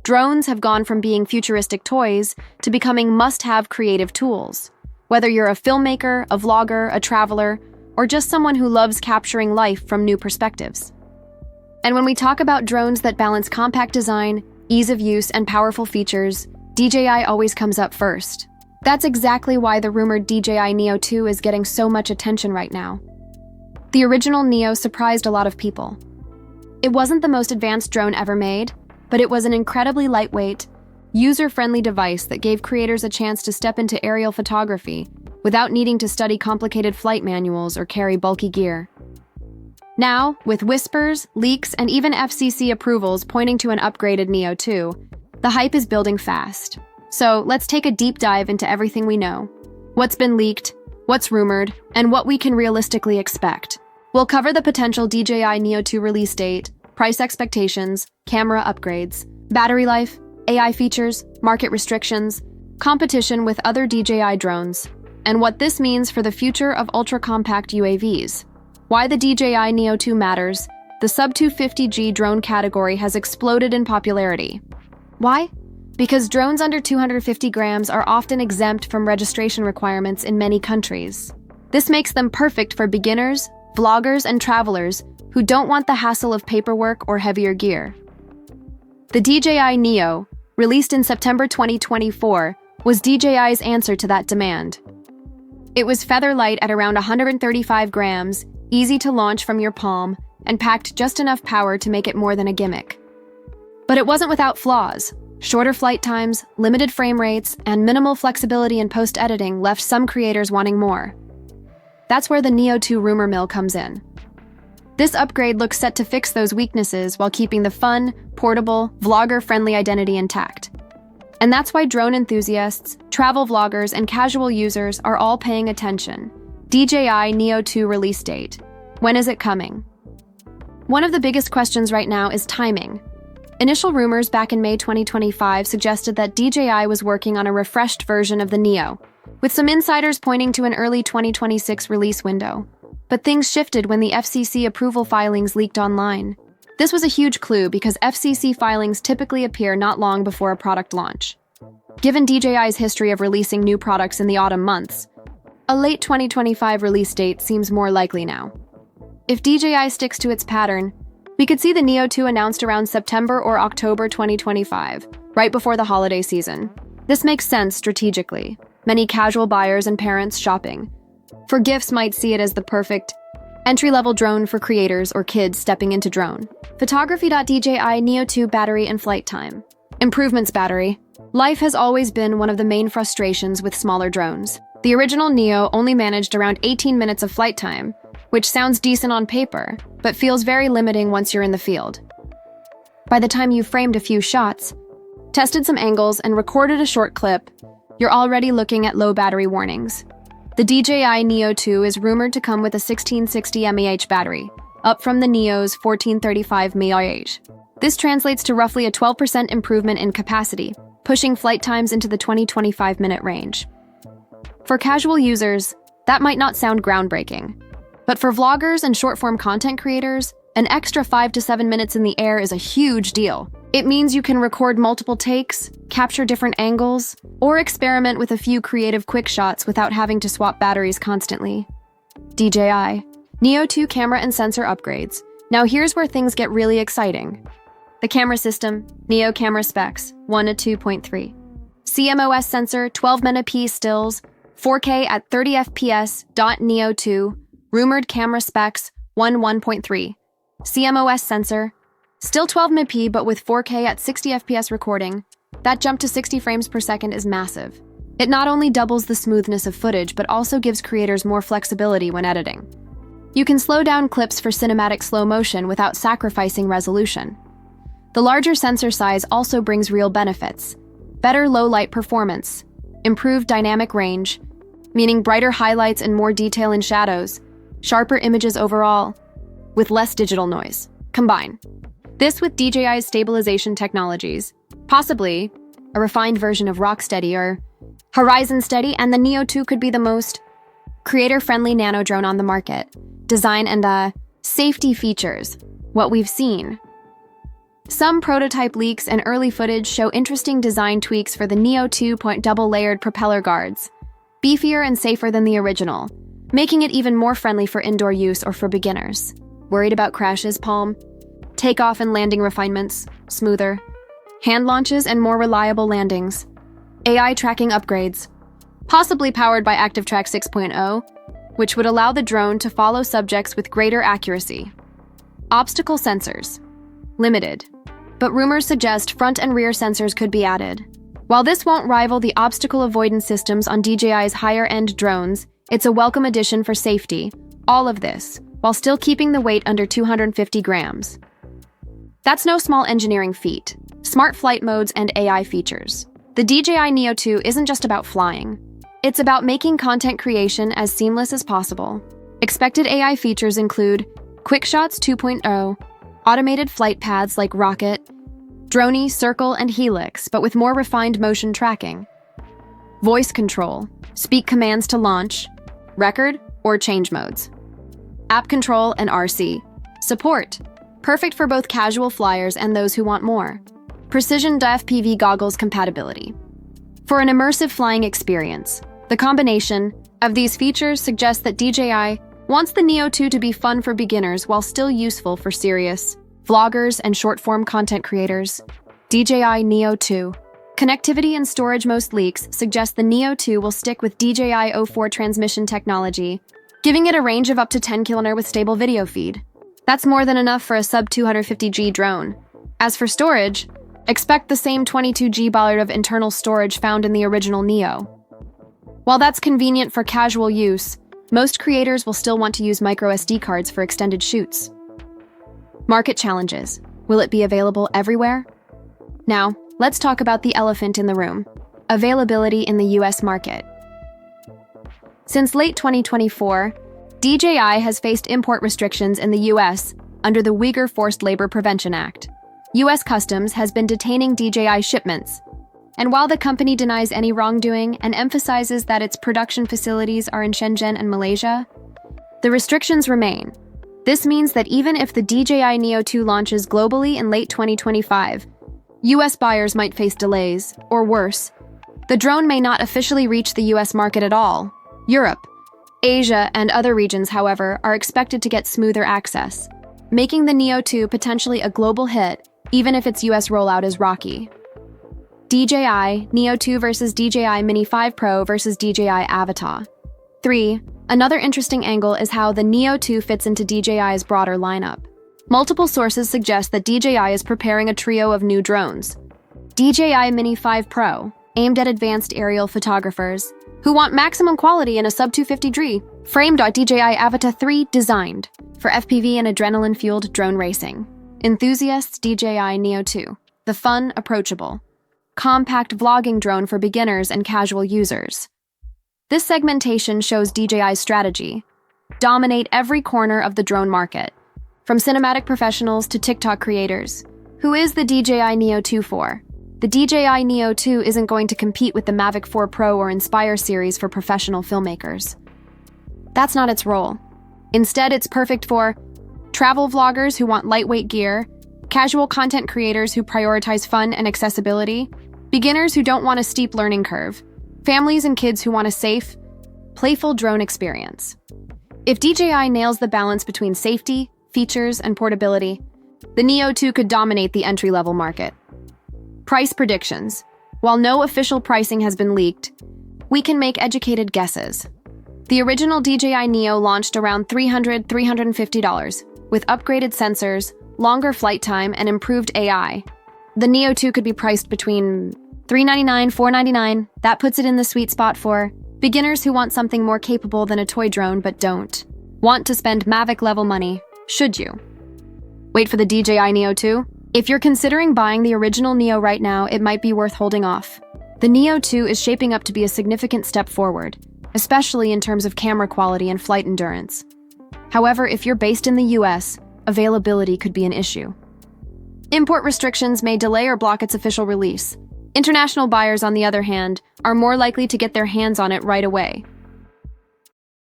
drones have gone from being futuristic toys to becoming must-have creative tools. Whether you're a filmmaker, a vlogger, a traveler, or just someone who loves capturing life from new perspectives. And when we talk about drones that balance compact design, ease of use, and powerful features, DJI always comes up first. That's exactly why the rumored DJI Neo 2 is getting so much attention right now. The original Neo surprised a lot of people. It wasn't the most advanced drone ever made, but it was an incredibly lightweight, user-friendly device that gave creators a chance to step into aerial photography without needing to study complicated flight manuals or carry bulky gear. Now, with whispers, leaks, and even FCC approvals pointing to an upgraded Neo 2, the hype is building fast. So let's take a deep dive into everything we know, what's been leaked, what's rumored, and what we can realistically expect. We'll cover the potential DJI Neo 2 release date, price expectations, camera upgrades, battery life, AI features, market restrictions, competition with other DJI drones, and what this means for the future of ultra-compact UAVs. Why the DJI Neo 2 matters. The sub-250G drone category has exploded in popularity. Why? Because drones under 250 grams are often exempt from registration requirements in many countries. This makes them perfect for beginners, vloggers, and travelers who don't want the hassle of paperwork or heavier gear. The DJI Neo, released in September 2024, was DJI's answer to that demand. It was feather-light at around 135 grams, easy to launch from your palm, and packed just enough power to make it more than a gimmick. But it wasn't without flaws. Shorter flight times, limited frame rates, and minimal flexibility in post-editing left some creators wanting more. That's where the Neo 2 rumor mill comes in. This upgrade looks set to fix those weaknesses while keeping the fun, portable, vlogger-friendly identity intact. And that's why drone enthusiasts, travel vloggers, and casual users are all paying attention. DJI Neo 2 release date. When is it coming? One of the biggest questions right now is timing. Initial rumors back in May 2025 suggested that DJI was working on a refreshed version of the Neo, with some insiders pointing to an early 2026 release window. But things shifted when the FCC approval filings leaked online. This was a huge clue because FCC filings typically appear not long before a product launch. Given DJI's history of releasing new products in the autumn months, a late 2025 release date seems more likely now. If DJI sticks to its pattern, we could see the Neo 2 announced around September or October 2025, right before the holiday season. This makes sense strategically. Many casual buyers and parents shopping for gifts might see it as the perfect entry-level drone for creators or kids stepping into drone. Photography.DJI Neo 2 battery and flight time. Improvements battery. Life has always been one of the main frustrations with smaller drones. The original Neo only managed around 18 minutes of flight time, which sounds decent on paper, but feels very limiting once you're in the field. By the time you've framed a few shots, tested some angles, and recorded a short clip, you're already looking at low battery warnings. The DJI Neo 2 is rumored to come with a 1660 mAh battery, up from the Neo's 1435 mAh. This translates to roughly a 12% improvement in capacity, pushing flight times into the 20-25 minute range. For casual users, that might not sound groundbreaking. But for vloggers and short-form content creators, an extra 5 to 7 minutes in the air is a huge deal. It means you can record multiple takes, capture different angles, or experiment with a few creative quick shots without having to swap batteries constantly. DJI Neo 2 camera and sensor upgrades. Now here's where things get really exciting. The camera system, Neo camera specs, 1 to 2.3. CMOS sensor, 12 megapixel stills, 4K at 30 FPS. Neo 2, rumored camera specs, 1.3. CMOS sensor, still 12 megapixel but with 4K at 60 FPS recording. That jump to 60 frames per second is massive. It not only doubles the smoothness of footage but also gives creators more flexibility when editing. You can slow down clips for cinematic slow motion without sacrificing resolution. The larger sensor size also brings real benefits. Better low-light performance, improved dynamic range, meaning brighter highlights and more detail in shadows, sharper images overall, with less digital noise. Combine this with DJI's stabilization technologies, possibly a refined version of Rocksteady or Horizon Steady, and the Neo 2 could be the most creator-friendly nano drone on the market. Design and safety features, what we've seen. Some prototype leaks and early footage show interesting design tweaks for the Neo 2 double-layered propeller guards, beefier and safer than the original, making it even more friendly for indoor use or for beginners. Worried about crashes, Palm? Takeoff and landing refinements, smoother. Hand launches and more reliable landings. AI tracking upgrades, possibly powered by ActiveTrack 6.0, which would allow the drone to follow subjects with greater accuracy. Obstacle sensors, limited, but rumors suggest front and rear sensors could be added. While this won't rival the obstacle avoidance systems on DJI's higher-end drones, it's a welcome addition for safety. All of this, while still keeping the weight under 250 grams. That's no small engineering feat. Smart flight modes and AI features. The DJI Neo 2 isn't just about flying. It's about making content creation as seamless as possible. Expected AI features include Quick Shots 2.0, automated flight paths like Rocket, Droney, Circle, and Helix, but with more refined motion tracking. Voice control, speak commands to launch, record, or change modes. App control and RC. Support, perfect for both casual flyers and those who want more. Precision FPV goggles compatibility. For an immersive flying experience, the combination of these features suggests that DJI wants the Neo 2 to be fun for beginners while still useful for serious vloggers and short-form content creators. DJI Neo 2. Connectivity and storage. Most leaks suggest the Neo 2 will stick with DJI O4 transmission technology, giving it a range of up to 10 km with stable video feed. That's more than enough for a sub-250G drone. As for storage, expect the same 22GB of internal storage found in the original Neo. While that's convenient for casual use, most creators will still want to use microSD cards for extended shoots. Market challenges. Will it be available everywhere? Now, let's talk about the elephant in the room: availability in the US market. Since late 2024, DJI has faced import restrictions in the US under the Uyghur Forced Labor Prevention Act. US Customs has been detaining DJI shipments, and while the company denies any wrongdoing and emphasizes that its production facilities are in Shenzhen and Malaysia, the restrictions remain. This means that even if the DJI Neo 2 launches globally in late 2025, US buyers might face delays, or worse, the drone may not officially reach the US market at all. Europe, Asia, and other regions, however, are expected to get smoother access, making the Neo 2 potentially a global hit, even if its US rollout is rocky. DJI Neo 2 versus DJI Mini 5 Pro versus DJI Avatar. 3. Another interesting angle is how the Neo 2 fits into DJI's broader lineup. Multiple sources suggest that DJI is preparing a trio of new drones. DJI Mini 5 Pro, aimed at advanced aerial photographers who want maximum quality in a sub-250G. Frame.DJI Avatar 3, designed for FPV and adrenaline-fueled drone racing. Enthusiasts. DJI Neo 2, the fun, approachable, compact vlogging drone for beginners and casual users. This segmentation shows DJI's strategy: dominate every corner of the drone market, from cinematic professionals to TikTok creators. Who is the DJI Neo 2 for? The DJI Neo 2 isn't going to compete with the Mavic 4 Pro or Inspire series for professional filmmakers. That's not its role. Instead, it's perfect for travel vloggers who want lightweight gear, casual content creators who prioritize fun and accessibility, beginners who don't want a steep learning curve, families and kids who want a safe, playful drone experience. If DJI nails the balance between safety, features, and portability, the Neo 2 could dominate the entry-level market. Price predictions. While no official pricing has been leaked, we can make educated guesses. The original DJI Neo launched around $350, with upgraded sensors, longer flight time, and improved AI. The Neo 2 could be priced between $399, $499. That puts it in the sweet spot for beginners who want something more capable than a toy drone but don't want to spend Mavic-level money. Should you wait for the DJI Neo 2? If you're considering buying the original Neo right now, it might be worth holding off. The Neo 2 is shaping up to be a significant step forward, especially in terms of camera quality and flight endurance. However, if you're based in the US, availability could be an issue. Import restrictions may delay or block its official release. International buyers, on the other hand, are more likely to get their hands on it right away.